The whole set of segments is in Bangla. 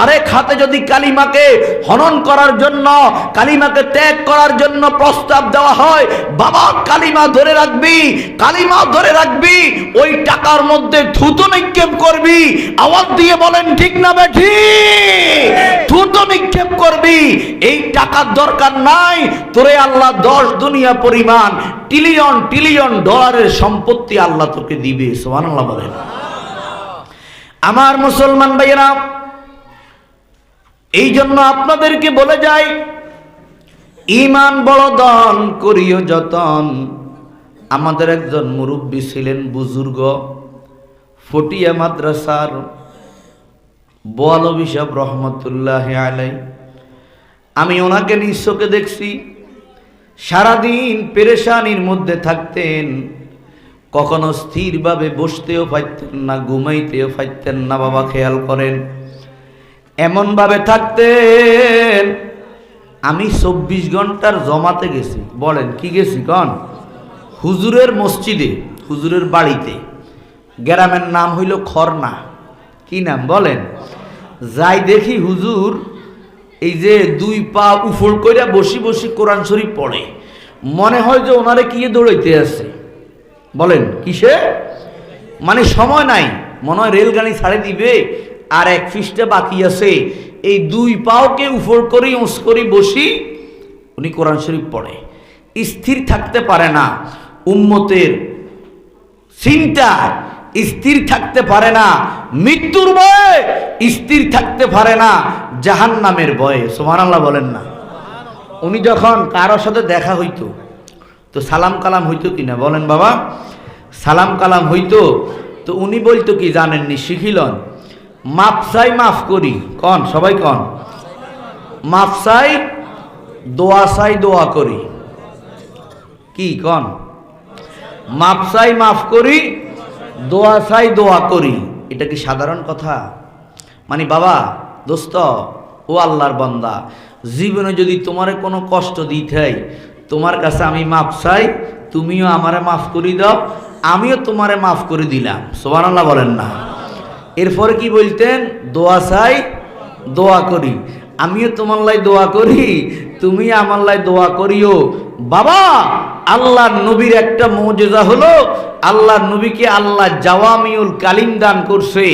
আরেক হাতে যদি কালিমাকে হনন করার জন্য, কালিমাকে ত্যাগ করার জন্য প্রস্তাব দেওয়া হয়, বাবা কালিমা ধরে রাখবি, কালিমা ধরে রাখবি, ওই টাকার মধ্যে থুতু নিক্ষেপ করবি। আওয়াজ দিয়ে বলেন ঠিক না বেঠিক? থুতু নিক্ষেপ করবি। এই টাকার দরকার নাই, তোরে আল্লাহ 10 দুনিয়া পরিমাণ ট্রিলিয়ন ট্রিলিয়ন ডলারের সম্পত্তি আল্লাহ তোকে দিবে। সুবহানাল্লাহ বলেন। আমার মুসলমান ভাইয়েরা, এই জন্য আপনাদেরকে বলে যাই, ঈমান বড় ধন করিও যতন। আমাদের একজন মুরব্বী ছিলেন, বুজুর্গ, ফটিয়া মাদ্রাসার বোয়ালবি সাহেব রহমতুল্লাহ আলাই। আমি ওনাকে নিজ চোখে দেখছি, সারাদিন পেরেশানির মধ্যে থাকতেন, কখনো স্থিরভাবে বসতেও পারতেন না, ঘুমাইতেও পারতেন না। বাবা খেয়াল করেন, এমনভাবে থাকতেন। আমি 24 ঘন্টার জমাতে গেছি। বলেন কি গেছি কন? হুজুরের মসজিদে, হুজুরের বাড়িতে। গ্রামের নাম হইল খরনা। কি নাম বলেন? যাই দেখি হুজুর এই যে 2 পা উফল কইরা বসি বসি কোরআন শরীফ পড়ে। মনে হয় যে ওনারে কি দৌড়াইতে আছে। বলেন কিসে? মানে সময় নাই, মনে হয় রেলগাড়ি ছাড়ে দিবে আর 1 পৃষ্ঠা বাকি আছে। এই 2 পাওকে উফল করি উঁচ করি বসি উনি কোরআন শরীফ পড়ে। স্থির থাকতে পারে না, উম্মতের চিন্তা স্থির থাকতে পারে না, মৃত্যুর ভয়ে স্থির থাকতে পারে না, জাহান্নামের ভয়ে। সুবহানাল্লাহ বলেন না। উনি যখন কারোর সাথে দেখা হইতো তো সালাম কালাম হইতো কিনা বলেন বাবা? সালাম কালাম হইতো তো উনি বলতো কি জানেননি? শিখিলন, মাফ চাই মাফ করি। কন সবাই কন, মাফ চাই দোয়া চাই দোয়া করি। কি কন? মাফ চাই মাফ করি, দোয়া চাই দোয়া করি। এটা কি সাধারণ কথা? মানে বাবা দোস্ত, ও আল্লাহর বান্দা, জীবনে যদি তোমারে কোনো কষ্ট দিতে, তোমার কাছে আমি মাফ চাই, তুমিও আমারে মাফ করে দাও, আমিও তোমারে মাফ করে দিলাম। সুবহানাল্লাহ বলেন না। এরপরে কি বলতেন? দোয়া চাই দোয়া করি, আমিও তোমার লাই দোয়া করি, তুমি আমার লাই দোয়া করিও। বাবা আল্লাহর নবীর একটা মুজিজা হলো, আল্লাহর নবীকে আল্লাহ জাওয়ামিউল কালিম দান করছে।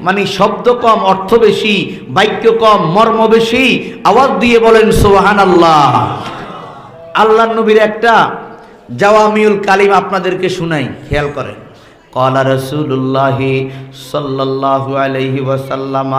মানে শব্দ কম অর্থ বেশি, বাক্য কম মর্ম বেশি। আওয়াজ দিয়ে বলেন সুবহানাল্লাহ। আল্লাহর নবীর একটা জাওয়ামিউল কালিম আপনাদেরকে শুনাই, খেয়াল করেন। ক্বালা রাসূলুল্লাহি সাল্লাল্লাহু আলাইহি ওয়াসাল্লাম